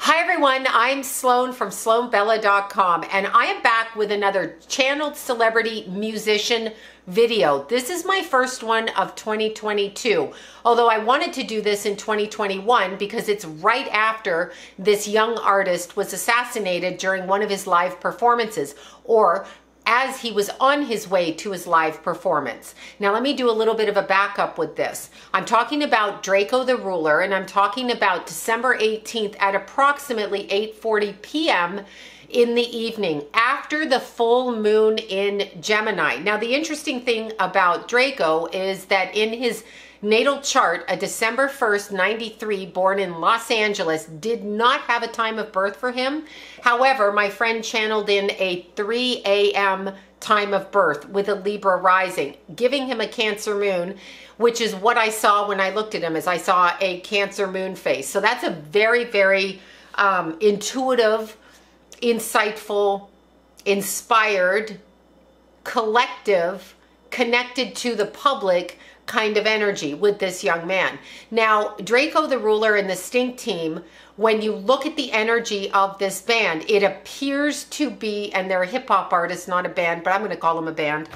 Hi everyone, I'm Sloan from SloanBella.com, and I am back with another channeled celebrity musician video. This is my first one of 2022, although I wanted to do this in 2021 because it's right after this young artist was assassinated during one of his live performances, or as he was on his way to his live performance. Now let me do a little bit of a backup with this. I'm talking about Drakeo the Ruler, and I'm talking about December 18th at approximately 8:40 p.m. in the evening after the full moon in Gemini. Now the interesting thing about Drakeo is that in his natal chart, a December 1st, 93, born in Los Angeles, did not have a time of birth for him. However, my friend channeled in a 3 a.m. time of birth with a Libra rising, giving him a Cancer moon, which is what I saw when I looked at him, as I saw a Cancer moon face. So that's a very, very intuitive, insightful, inspired, collective, connected to the public kind of energy with this young man. Now, Drakeo the Ruler and the Stink Team, when you look at the energy of this band, it appears to be, and they're a hip-hop artist, not a band, but I'm going to call them a band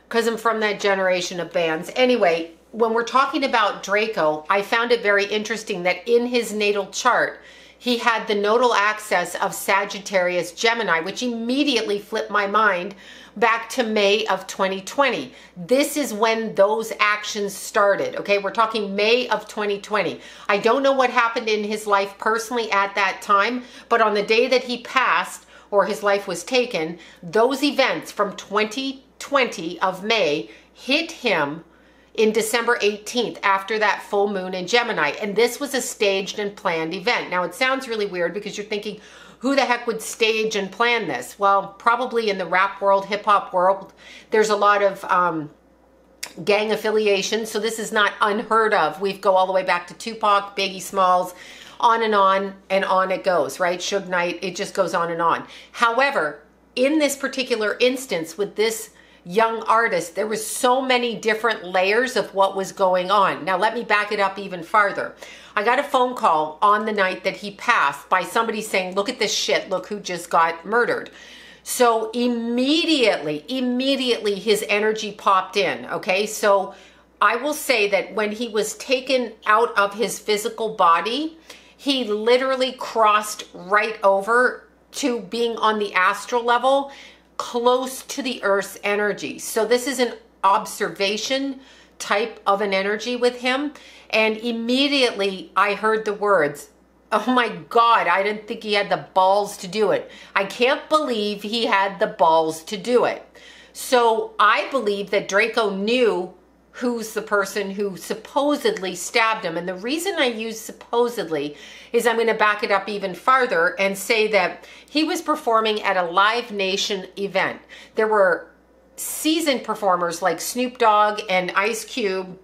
because I'm from that generation of bands. Anyway, when we're talking about Drakeo, I found it very interesting that in his natal chart, he had the nodal axis of Sagittarius Gemini, which immediately flipped my mind back to May of 2020. This is when those actions started, okay? We're talking May of 2020. I don't know what happened in his life personally at that time, but on the day that he passed or his life was taken, those events from 2020 of May hit him in December 18th after that full moon in Gemini. And this was a staged and planned event. Now it sounds really weird because you're thinking, who the heck would stage and plan this? Well, probably in the rap world, hip hop world, there's a lot of gang affiliation. So this is not unheard of. We go all the way back to Tupac, Biggie Smalls, on and on it goes, right? Suge Knight, it just goes on and on. However, in this particular instance with this young artist, there was so many different layers of what was going on. Now let me back it up even farther. I got a phone call on the night that he passed by somebody saying, look at this shit, look who just got murdered. So immediately his energy popped in, okay? So I will say that when he was taken out of his physical body, he literally crossed right over to being on the astral level, close to the Earth's energy. So this is an observation type of an energy with him. And immediately I heard the words, oh my God, I didn't think he had the balls to do it. I can't believe he had the balls to do it. So I believe that Drakeo knew who's the person who supposedly stabbed him. And the reason I use supposedly is I'm going to back it up even farther and say that he was performing at a Live Nation event. There were seasoned performers like Snoop Dogg and Ice Cube,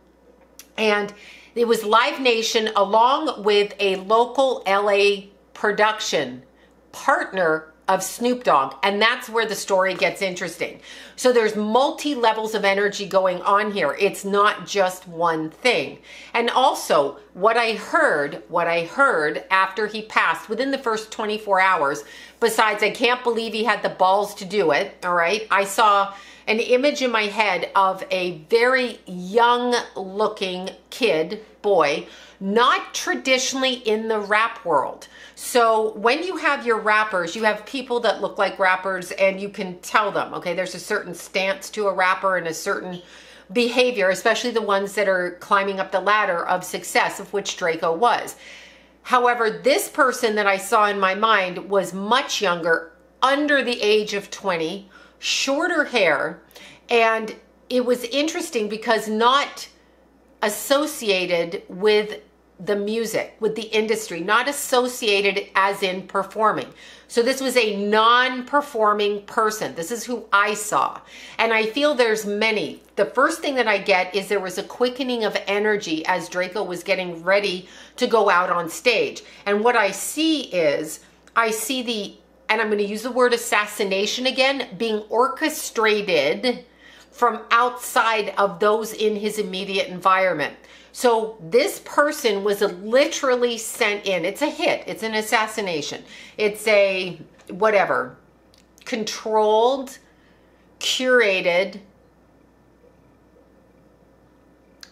and it was Live Nation along with a local LA production partner of Snoop Dogg, and that's where the story gets interesting. So there's multi-levels of energy going on here. It's not just one thing. And also, what I heard after he passed, within the first 24 hours, besides I can't believe he had the balls to do it, all right, I saw an image in my head of a very young looking kid, boy, not traditionally in the rap world. So when you have your rappers, you have people that look like rappers and you can tell them, okay, there's a certain stance to a rapper and a certain behavior, especially the ones that are climbing up the ladder of success, of which Drakeo was. However, this person that I saw in my mind was much younger, under the age of 20, shorter hair, and it was interesting because not associated with the music, with the industry, not associated as in performing. So this was a non-performing person. This is who I saw. And I feel there's many. The first thing that I get is there was a quickening of energy as Drakeo was getting ready to go out on stage. And what I see is, I see the, and I'm going to use the word assassination again, being orchestrated from outside of those in his immediate environment. So this person was literally sent in. It's a hit. It's an assassination. It's a whatever, controlled, curated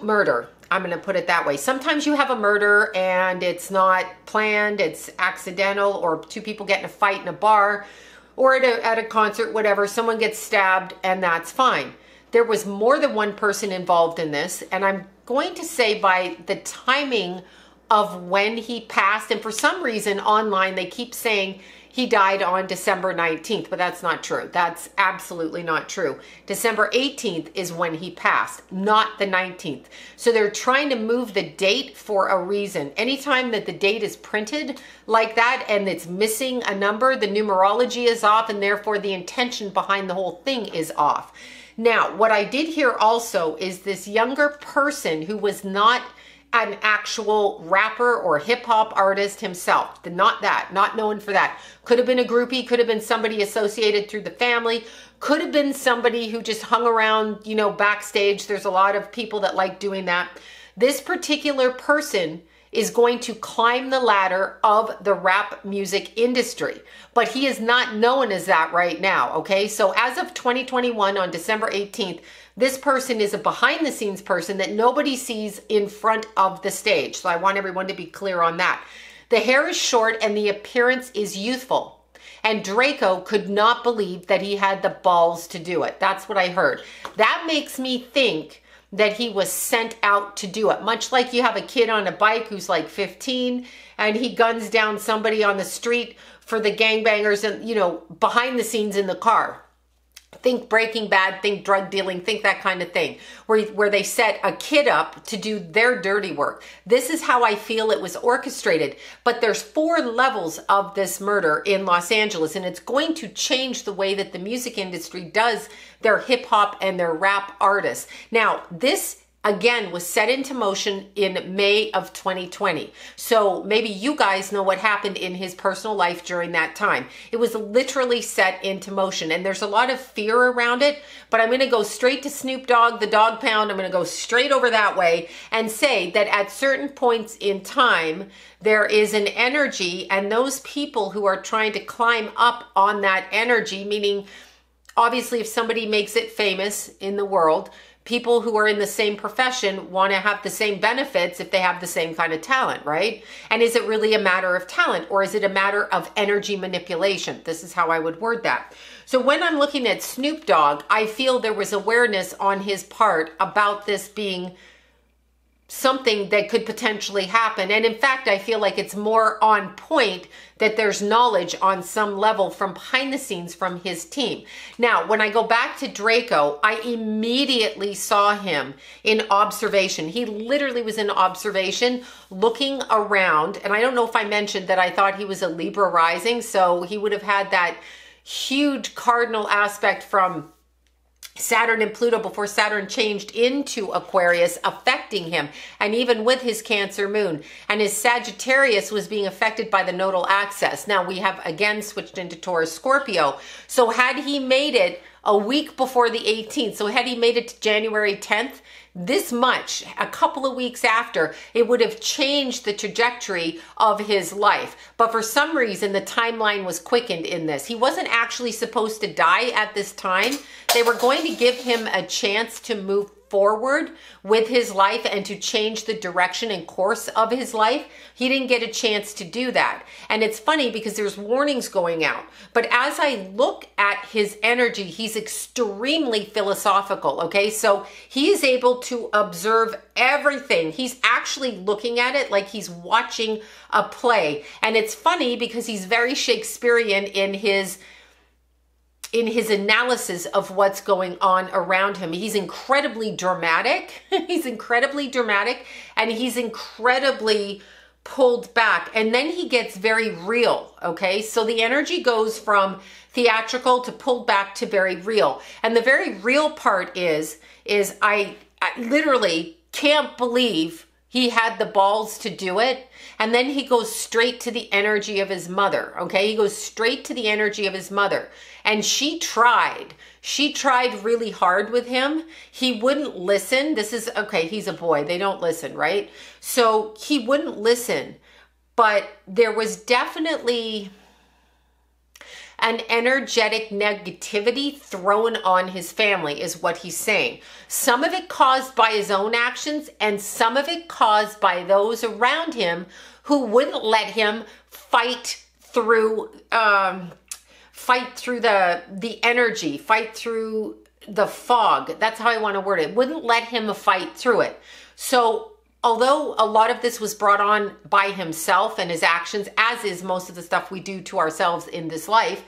murder. I'm going to put it that way. Sometimes you have a murder and it's not planned, it's accidental, or two people get in a fight in a bar or at a concert, whatever, someone gets stabbed, and that's fine. There was more than one person involved in this, and I'm going to say by the timing of when he passed, and for some reason online they keep saying he died on December 19th, but that's not true. That's absolutely not true. December 18th is when he passed, not the 19th. So they're trying to move the date for a reason. Anytime that the date is printed like that and it's missing a number, the numerology is off, and therefore the intention behind the whole thing is off. Now, what I did hear also is this younger person who was not an actual rapper or hip hop artist himself. Not known for that. Could have been a groupie, could have been somebody associated through the family, could have been somebody who just hung around, you know, backstage. There's a lot of people that like doing that. This particular person is going to climb the ladder of the rap music industry, but he is not known as that right now, okay? So as of 2021 on December 18th, this person is a behind the scenes person that nobody sees in front of the stage. So I want everyone to be clear on that. The hair is short and the appearance is youthful. And Drakeo could not believe that he had the balls to do it. That's what I heard. That makes me think that he was sent out to do it. Much like you have a kid on a bike who's like 15 and he guns down somebody on the street for the gangbangers and, you know, behind the scenes in the car. Think Breaking Bad, think drug dealing, think that kind of thing, where they set a kid up to do their dirty work. This is how I feel it was orchestrated. But there's 4 levels of this murder in Los Angeles, and it's going to change the way that the music industry does their hip hop and their rap artists. Now, this again was set into motion in May of 2020. So maybe you guys know what happened in his personal life during that time. It was literally set into motion, and there's a lot of fear around it, but I'm going to go straight to Snoop Dogg, the dog pound. I'm going to go straight over that way and say that at certain points in time, there is an energy, and those people who are trying to climb up on that energy, meaning obviously if somebody makes it famous in the world, people who are in the same profession want to have the same benefits if they have the same kind of talent, right? And is it really a matter of talent, or is it a matter of energy manipulation? This is how I would word that. So when I'm looking at Snoop Dogg, I feel there was awareness on his part about this being something that could potentially happen. And in fact, I feel like it's more on point that there's knowledge on some level from behind the scenes from his team. Now, when I go back to Drakeo, I immediately saw him in observation. He literally was in observation looking around. And I don't know if I mentioned that I thought he was a Libra rising. So he would have had that huge cardinal aspect from Saturn and Pluto before Saturn changed into Aquarius, affecting him, and even with his Cancer moon. And his Sagittarius was being affected by the nodal axis. Now we have again switched into Taurus Scorpio. So had he made it a week before the 18th, so had he made it to January 10th, this much, a couple of weeks after, it would have changed the trajectory of his life. But for some reason, the timeline was quickened in this. He wasn't actually supposed to die at this time. They were going to give him a chance to move forward with his life and to change the direction and course of his life. He didn't get a chance to do that. And it's funny because there's warnings going out. But as I look at his energy, he's extremely philosophical, okay? So he is able to observe everything. He's actually looking at it like he's watching a play. And it's funny because he's very Shakespearean in his analysis of what's going on around him. He's incredibly dramatic. He's incredibly dramatic, and he's incredibly pulled back. And then he gets very real, okay? So the energy goes from theatrical to pulled back to very real. And the very real part is I literally can't believe he had the balls to do it. And then he goes straight to the energy of his mother. Okay. He goes straight to the energy of his mother. And she tried really hard with him. He wouldn't listen. This is, okay, he's a boy. They don't listen, right? So he wouldn't listen. But there was definitely an energetic negativity thrown on his family, is what he's saying. Some of it caused by his own actions, and some of it caused by those around him who wouldn't let him fight through the energy, fight through the fog. That's how I want to word it. Wouldn't let him fight through it. So although a lot of this was brought on by himself and his actions, as is most of the stuff we do to ourselves in this life,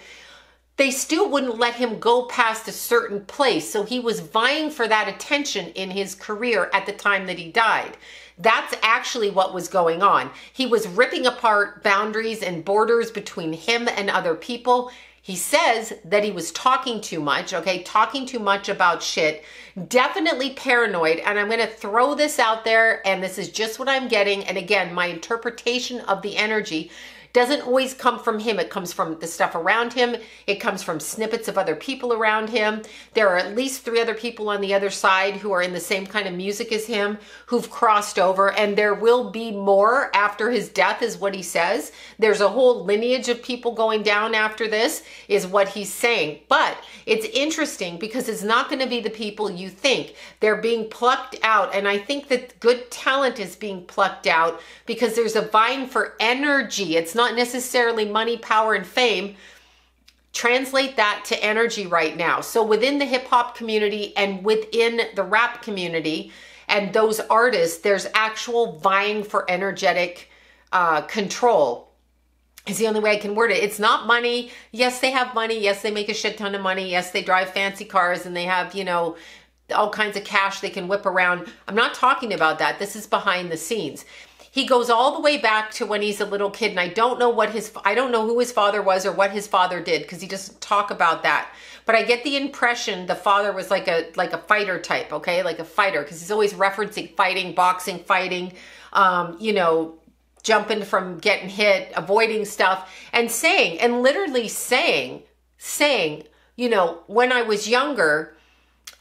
they still wouldn't let him go past a certain place. So he was vying for that attention in his career at the time that he died. That's actually what was going on. He was ripping apart boundaries and borders between him and other people. He says that he was talking too much, okay? Talking too much about shit. Definitely paranoid. And I'm going to throw this out there, and this is just what I'm getting. And again, my interpretation of the energy doesn't always come from him. It comes from the stuff around him. It comes from snippets of other people around him. There are at least 3 other people on the other side who are in the same kind of music as him, who've crossed over, and there will be more after his death, is what he says. There's a whole lineage of people going down after this, is what he's saying. But it's interesting because it's not going to be the people you think. They're being plucked out, and I think that good talent is being plucked out because there's a vying for energy. It's not necessarily money, power, and fame. Translate that to energy right now. So within the hip hop community and within the rap community and those artists, there's actual vying for energetic control. Is the only way I can word it. It's not money. Yes, they have money. Yes, they make a shit ton of money. Yes, they drive fancy cars and they have, you know, all kinds of cash they can whip around. I'm not talking about that. This is behind the scenes. He goes all the way back to when he's a little kid, and I don't know who his father was or what his father did, because he doesn't talk about that. But I get the impression the father was like a fighter type, okay, like a fighter, because he's always referencing fighting, boxing, fighting, you know, jumping from getting hit, avoiding stuff, and literally saying, you know, when I was younger,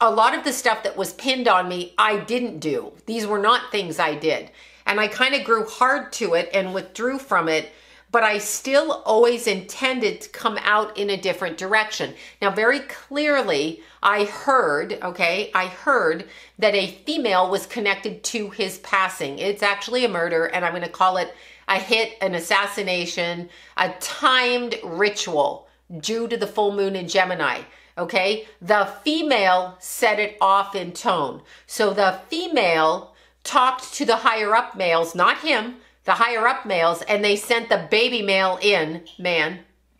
a lot of the stuff that was pinned on me, I didn't do. These were not things I did. And I kind of grew hard to it and withdrew from it, but I still always intended to come out in a different direction. Now, very clearly, I heard that a female was connected to his passing. It's actually a murder, and I'm going to call it a hit, an assassination, a timed ritual due to the full moon in Gemini. Okay, the female set it off in tone. So the female talked to the higher up males, not him, the higher up males, and they sent the baby male in,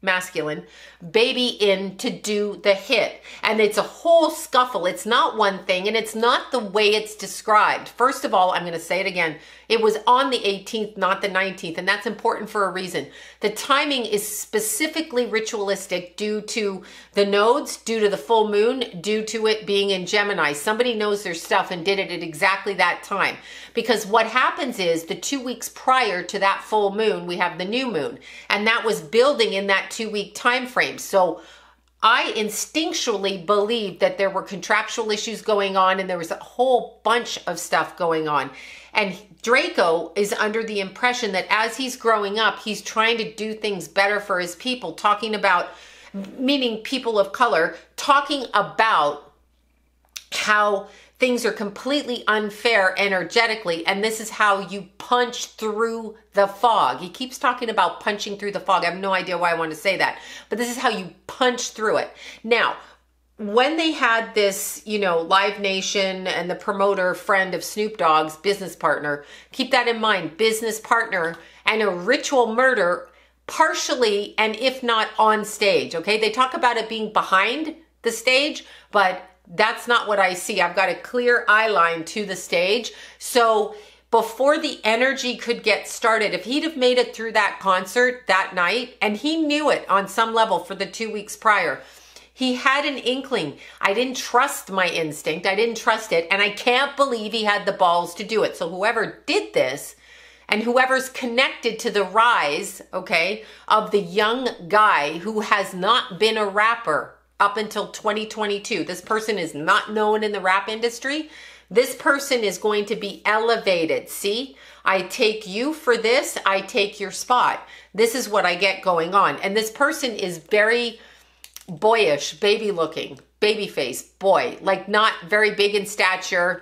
masculine, baby in to do the hit. And it's a whole scuffle. It's not one thing, and it's not the way it's described. First of all, I'm going to say it again. It was on the 18th, not the 19th, and that's important for a reason. The timing is specifically ritualistic due to the nodes, due to the full moon, due to it being in Gemini. Somebody knows their stuff and did it at exactly that time. Because what happens is the 2 weeks prior to that full moon, we have the new moon, and that was building in that 2-week time frame. So I instinctually believed that there were contractual issues going on, and there was a whole bunch of stuff going on. And Draco is under the impression that as he's growing up, he's trying to do things better for his people, talking about, meaning people of color, talking about how things are completely unfair energetically, and this is how you punch through the fog. He keeps talking about punching through the fog. I have no idea why I want to say that, but this is how you punch through it. Now, when they had this, you know, Live Nation and the promoter friend of Snoop Dogg's business partner, keep that in mind, business partner, and a ritual murder, partially, and if not on stage, okay? They talk about it being behind the stage, but that's not what I see. I've got a clear eye line to the stage. So before the energy could get started, if he'd have made it through that concert that night, and he knew it on some level for the 2 weeks prior, He had an inkling. I didn't trust my instinct. I didn't trust it. And I can't believe he had the balls to do it. So whoever did this and whoever's connected to the rise, okay, of the young guy who has not been a rapper up until 2022. This person is not known in the rap industry. This person is going to be elevated. See, I take you for this. I take your spot. This is what I get going on. And this person is very boyish, baby looking, baby face, boy, like not very big in stature,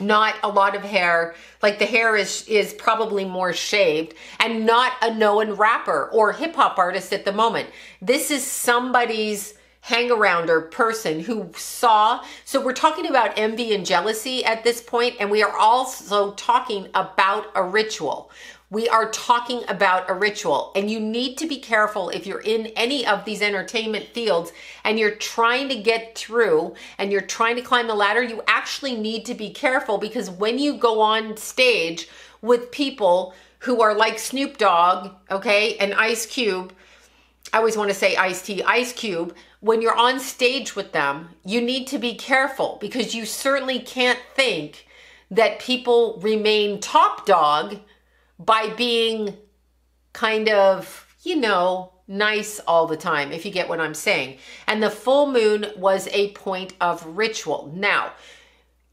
not a lot of hair. Like the hair is probably more shaved, and not a known rapper or hip hop artist at the moment. This is somebody's hang-arounder person who saw. So we're talking about envy and jealousy at this point, and we are also talking about a ritual. We are talking about a ritual, and you need to be careful if you're in any of these entertainment fields and you're trying to get through and you're trying to climb the ladder. You actually need to be careful, because when you go on stage with people who are like Snoop Dogg, okay, and Ice Cube, I always want to say Ice-T, Ice Cube, when you're on stage with them, you need to be careful, because you certainly can't think that people remain top dog by being kind of, you know, nice all the time, if you get what I'm saying. And the full moon was a point of ritual. Now,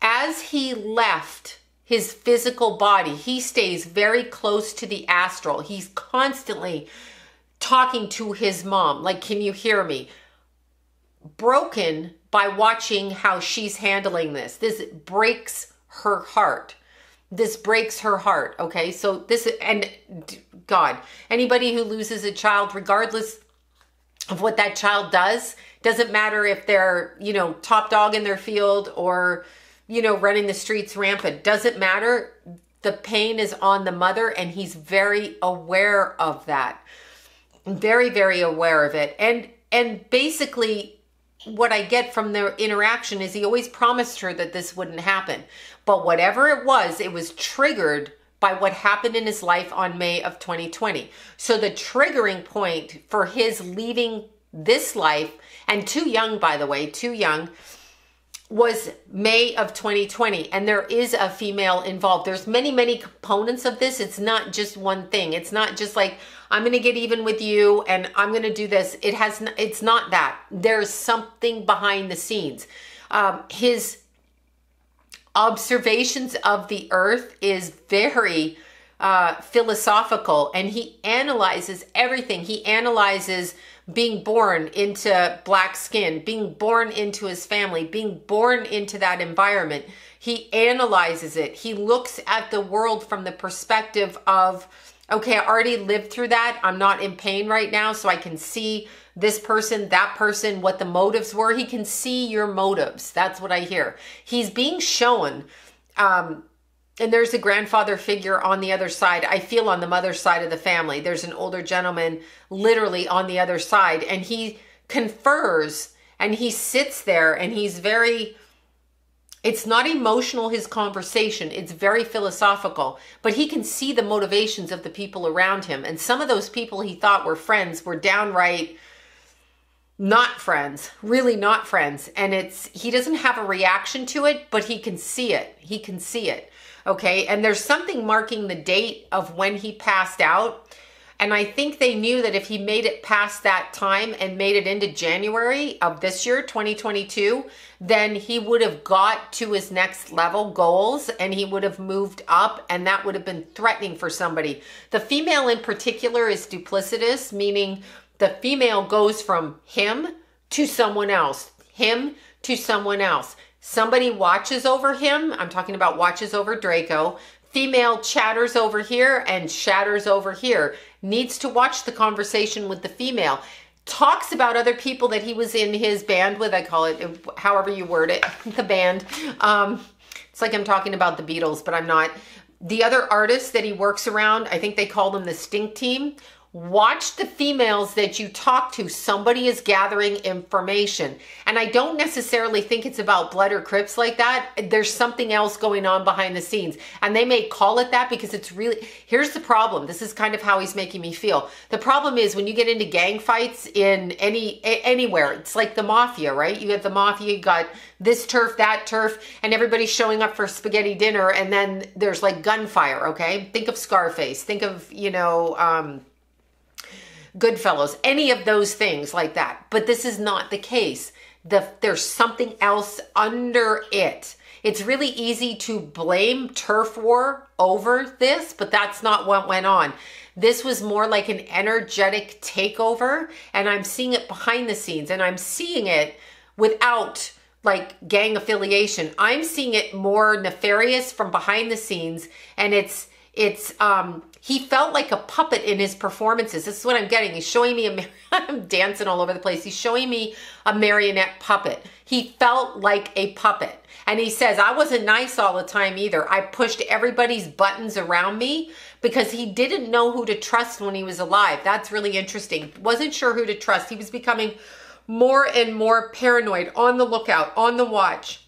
as he left his physical body, he stays very close to the astral. He's constantly talking to his mom, like, can you hear me? Broken by watching how she's handling this. This breaks her heart. This breaks her heart, okay? So this, and God, anybody who loses a child, regardless of what that child does, doesn't matter if they're, you know, top dog in their field or, you know, running the streets rampant, doesn't matter. The pain is on the mother, and he's very aware of that. Very, very aware of it. And basically what I get from the interaction is he always promised her that this wouldn't happen. But whatever it was triggered by what happened in his life on May of 2020. So the triggering point for his leaving this life, and too young, by the way, too young, was May of 2020. And there is a female involved. There's many, many components of this. It's not just one thing. It's not just like, I'm going to get even with you and I'm going to do this. It's not that. There's something behind the scenes. His observations of the earth is very philosophical, and he analyzes everything. He analyzes being born into black skin, being born into his family, being born into that environment. He analyzes it. He looks at the world from the perspective of, okay, I already lived through that. I'm not in pain right now, so I can see this person, that person, what the motives were. He can see your motives. That's what I hear. He's being shown, and there's a grandfather figure on the other side. I feel on the mother's side of the family. There's an older gentleman literally on the other side, and he confers, and he sits there, and he's very... It's not emotional, his conversation. It's very philosophical, but he can see the motivations of the people around him. And some of those people he thought were friends were downright not friends, really not friends. And he doesn't have a reaction to it, but he can see it. He can see it. Okay. And there's something marking the date of when he passed out. And I think they knew that if he made it past that time and made it into January of this year, 2022, then he would have got to his next level goals and he would have moved up, and that would have been threatening for somebody. The female in particular is duplicitous, meaning the female goes from him to someone else, him to someone else. Somebody watches over him. I'm talking about watches over Draco. Female chatters over here and shatters over here. Needs to watch the conversation with the female. Talks about other people that he was in his band with. I call it, however you word it, the band. It's like I'm talking about the Beatles, but I'm not. The other artists that he works around, I think they call them the Stink Team. Watch the females that you talk to. Somebody is gathering information. And I don't necessarily think it's about blood or Crips like that. There's something else going on behind the scenes. And they may call it that because it's really, here's the problem. This is kind of how he's making me feel. The problem is when you get into gang fights in anywhere, it's like the mafia, right? You have the mafia, you got this turf, that turf, and everybody's showing up for spaghetti dinner. And then there's like gunfire, okay? Think of Scarface. Think of, you know, Goodfellas, any of those things like that. But this is not the case. There's something else under it. It's really easy to blame turf war over this, but that's not what went on. This was more like an energetic takeover, and I'm seeing it behind the scenes, and I'm seeing it without like gang affiliation. I'm seeing it more nefarious from behind the scenes, and he felt like a puppet in his performances. This is what I'm getting. He's showing me I'm dancing all over the place. He's showing me a marionette puppet. He felt like a puppet. And he says, I wasn't nice all the time either. I pushed everybody's buttons around me because he didn't know who to trust when he was alive. That's really interesting. Wasn't sure who to trust. He was becoming more and more paranoid, on the lookout, on the watch,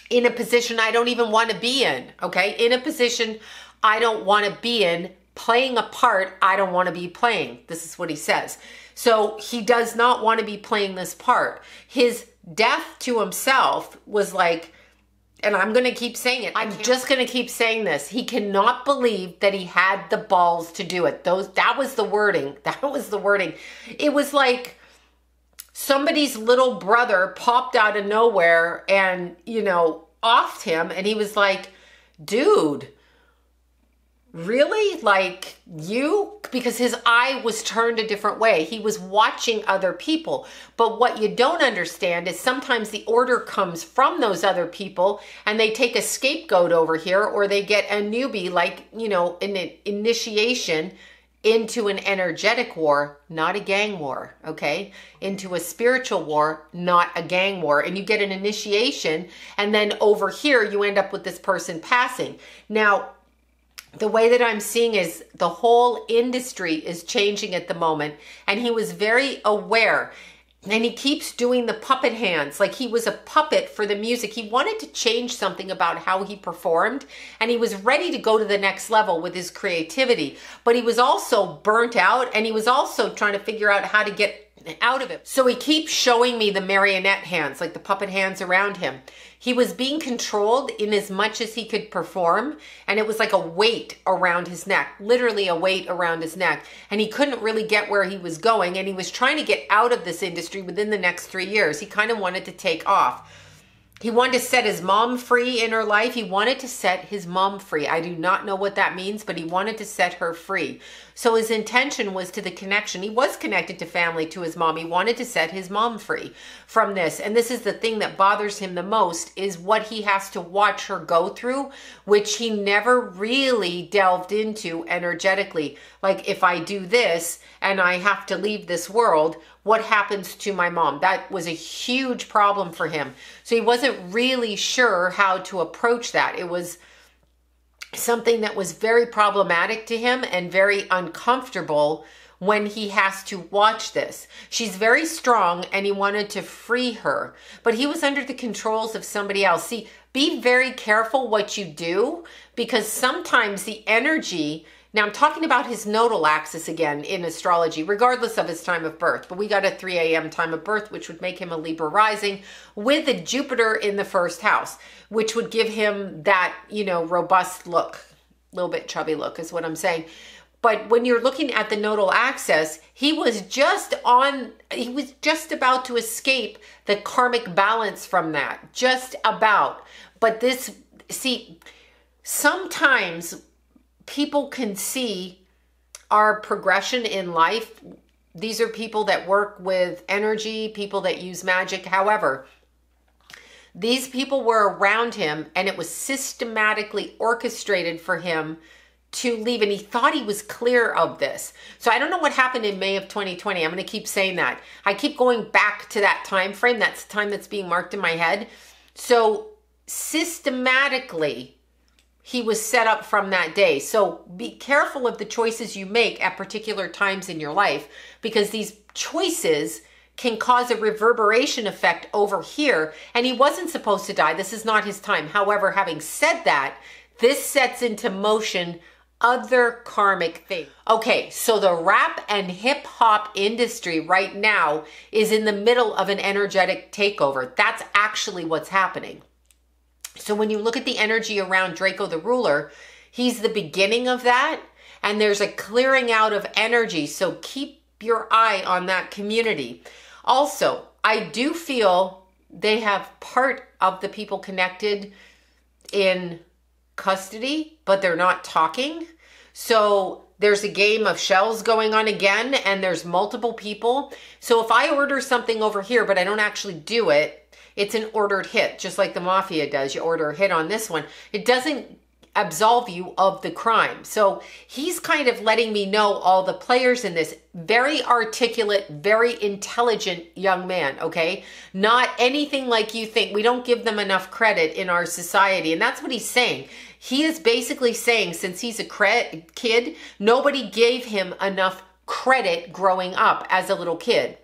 in a position I don't even want to be in, okay? In a position I don't want to be in, playing a part I don't want to be playing. This is what he says. So he does not want to be playing this part. His death to himself was like, and I'm going to keep saying it. I'm just going to keep saying this. He cannot believe that he had the balls to do it. That was the wording. That was the wording. It was like somebody's little brother popped out of nowhere and, you know, offed him. And he was like, dude, really? Like you? Because his eye was turned a different way. He was watching other people. But what you don't understand is sometimes the order comes from those other people and they take a scapegoat over here, or they get a newbie, like, you know, an initiation into an energetic war, not a gang war, okay? Into a spiritual war, not a gang war. And you get an initiation, and then over here you end up with this person passing. Now, the way that I'm seeing is the whole industry is changing at the moment, and he was very aware. And he keeps doing the puppet hands, like he was a puppet for the music. He wanted to change something about how he performed, and he was ready to go to the next level with his creativity. But he was also burnt out, and he was also trying to figure out how to get out of it. So he keeps showing me the marionette hands, like the puppet hands around him. He was being controlled in as much as he could perform, and it was like a weight around his neck, literally a weight around his neck, and he couldn't really get where he was going, and he was trying to get out of this industry within the next 3 years. He kind of wanted to take off. He wanted to set his mom free in her life. He wanted to set his mom free. I do not know what that means, but he wanted to set her free. So his intention was to the connection. He was connected to family, to his mom. He wanted to set his mom free from this. And this is the thing that bothers him the most, is what he has to watch her go through, which he never really delved into energetically. Like, if I do this and I have to leave this world, what happens to my mom? That was a huge problem for him. So he wasn't really sure how to approach that. It was something that was very problematic to him and very uncomfortable when he has to watch this. She's very strong, and he wanted to free her, but he was under the controls of somebody else. See, be very careful what you do, because sometimes the energy, now I'm talking about his nodal axis again in astrology, regardless of his time of birth, but we got a 3 a.m. time of birth, which would make him a Libra rising with a Jupiter in the first house, which would give him that, you know, robust look, a little bit chubby look is what I'm saying. But when you're looking at the nodal axis, he was just about to escape the karmic balance from that, just about. But this, see, sometimes people can see our progression in life. These are people that work with energy, people that use magic. However, these people were around him, and it was systematically orchestrated for him to leave, and he thought he was clear of this. So I don't know what happened in May of 2020. I'm going to keep saying that. I keep going back to that time frame. That's the time that's being marked in my head. So systematically, he was set up from that day. So be careful of the choices you make at particular times in your life, because these choices can cause a reverberation effect over here. And he wasn't supposed to die. This is not his time. However, having said that, this sets into motion other karmic things. Okay, so the rap and hip hop industry right now is in the middle of an energetic takeover. That's actually what's happening. So when you look at the energy around Drakeo the Ruler, he's the beginning of that, and there's a clearing out of energy. So keep your eye on that community. Also, I do feel they have part of the people connected in custody, but they're not talking. So there's a game of shells going on again, and there's multiple people. So if I order something over here, but I don't actually do it, it's an ordered hit, just like the mafia does. You order a hit on this one. It doesn't absolve you of the crime. So he's kind of letting me know all the players in this. Very articulate, very intelligent young man, okay? Not anything like you think. We don't give them enough credit in our society. And that's what he's saying. He is basically saying, since he's a kid, nobody gave him enough credit growing up as a little kid.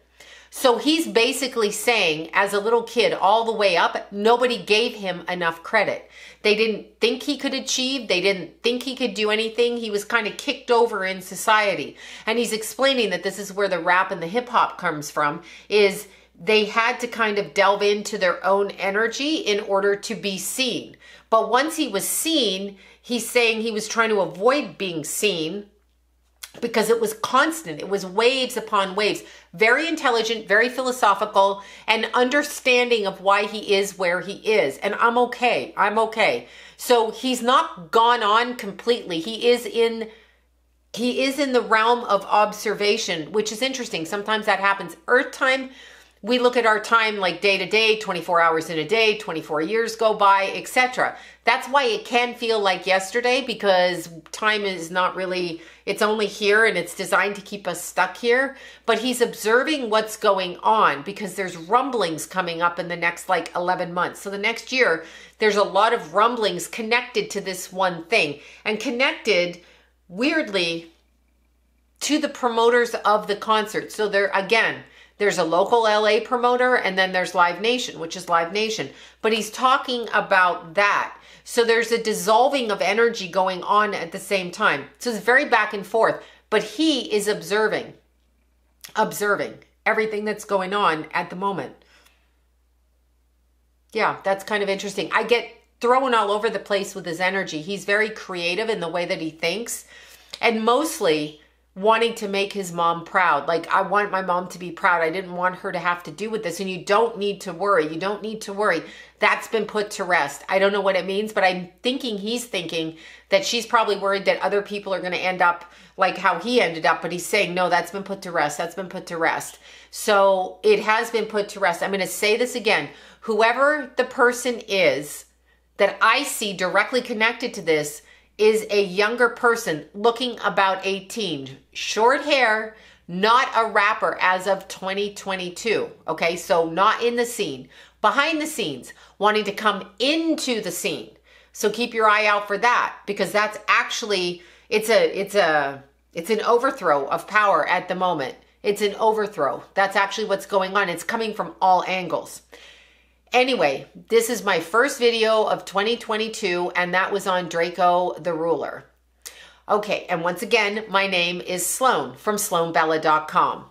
So he's basically saying, as a little kid all the way up, nobody gave him enough credit. They didn't think he could achieve. They didn't think he could do anything. He was kind of kicked over in society. And he's explaining that this is where the rap and the hip hop comes from, is they had to kind of delve into their own energy in order to be seen. But once he was seen, he's saying he was trying to avoid being seen, because it was constant. It was waves upon waves. Very intelligent, very philosophical, and understanding of why he is where he is. And I'm okay. I'm okay. So he's not gone on completely. He is in the realm of observation, which is interesting. Sometimes that happens. Earth time, we look at our time like day to day, 24 hours in a day, 24 years go by, etc. That's why it can feel like yesterday, because time is not really, it's only here, and it's designed to keep us stuck here. But he's observing what's going on, because there's rumblings coming up in the next like 11 months. So the next year, there's a lot of rumblings connected to this one thing, and connected weirdly to the promoters of the concert. So there, again, there's a local LA promoter, and then there's Live Nation, which is Live Nation. But he's talking about that. So there's a dissolving of energy going on at the same time. So it's very back and forth. But he is observing everything that's going on at the moment. Yeah, that's kind of interesting. I get thrown all over the place with his energy. He's very creative in the way that he thinks, and mostly wanting to make his mom proud. Like, I want my mom to be proud. I didn't want her to have to do with this. And you don't need to worry. You don't need to worry. That's been put to rest. I don't know what it means, but I'm thinking he's thinking that she's probably worried that other people are going to end up like how he ended up. But he's saying, no, that's been put to rest. That's been put to rest. So it has been put to rest. I'm going to say this again. Whoever the person is that I see directly connected to this is a younger person looking about 18. Short hair, not a rapper as of 2022. Okay, so not in the scene. Behind the scenes, wanting to come into the scene. So keep your eye out for that, because that's actually, it's an overthrow of power at the moment. It's an overthrow. That's actually what's going on. It's coming from all angles. Anyway, this is my first video of 2022, and that was on Drakeo the Ruler. Okay, and once again, my name is Sloan from SloanBella.com.